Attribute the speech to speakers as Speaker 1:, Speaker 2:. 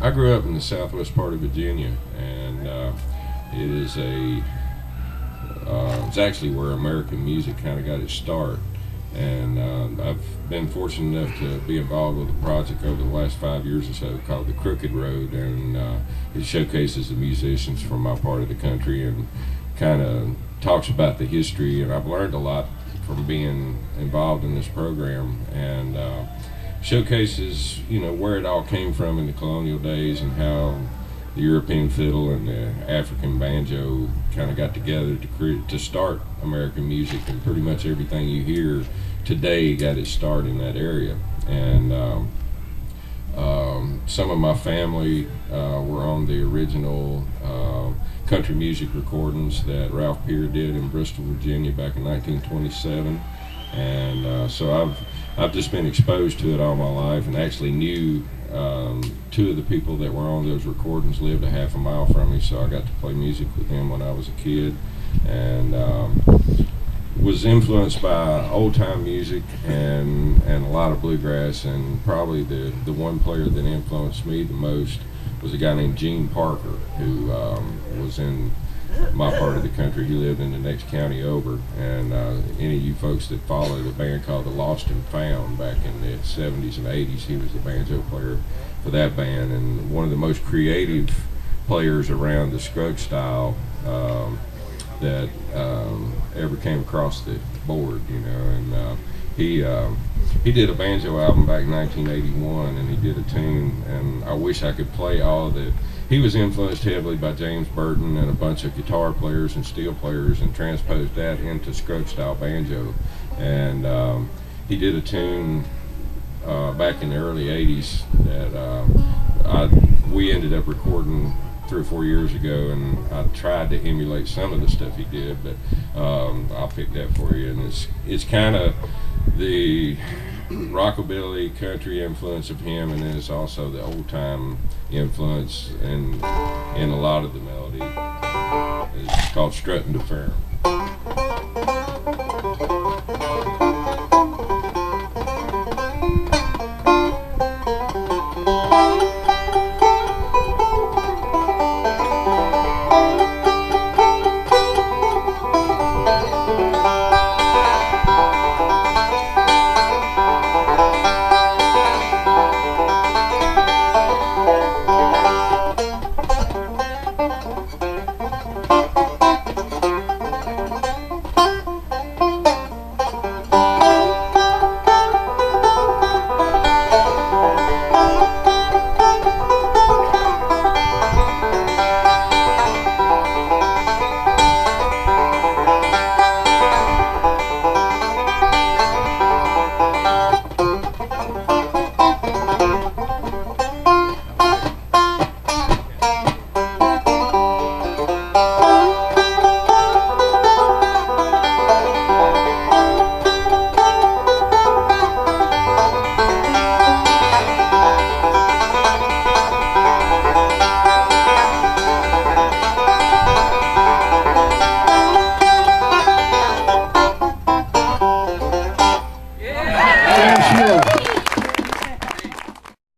Speaker 1: I grew up in the southwest part of Virginia, and it is it's actually where American music kind of got its start. And I've been fortunate enough to be involved with a project over the last 5 years or so called the Crooked Road, and it showcases the musicians from my part of the country and kind of talks about the history. And I've learned a lot from being involved in this program, and showcases, where it all came from in the colonial days and how the European fiddle and the African banjo kind of got together to start American music, and pretty much everything you hear today got its start in that area. And some of my family were on the original country music recordings that Ralph Peer did in Bristol, Virginia back in 1927. And so I've just been exposed to it all my life, and actually knew two of the people that were on those recordings lived a half a mile from me, so I got to play music with them when I was a kid, and was influenced by old time music and a lot of bluegrass. And probably the one player that influenced me the most was a guy named Gene Parker, who was in my part of the country. He lived in the next county over, and any of you folks that followed a band called the Lost and Found back in the 70s and 80s, he was the banjo player for that band, and one of the most creative players around the Scruggs style that ever came across the board, and he did a banjo album back in 1981, and he did a tune, and I wish I could play all of the. He was influenced heavily by James Burton and a bunch of guitar players and steel players, and transposed that into Scruggs style banjo. And he did a tune back in the early 80s that we ended up recording 3 or 4 years ago, and I tried to emulate some of the stuff he did, but I'll pick that for you. And it's kind of the rockabilly country influence of him, and then it's also the old time influence in a lot of the melody. It's called Struttin to Ferrum.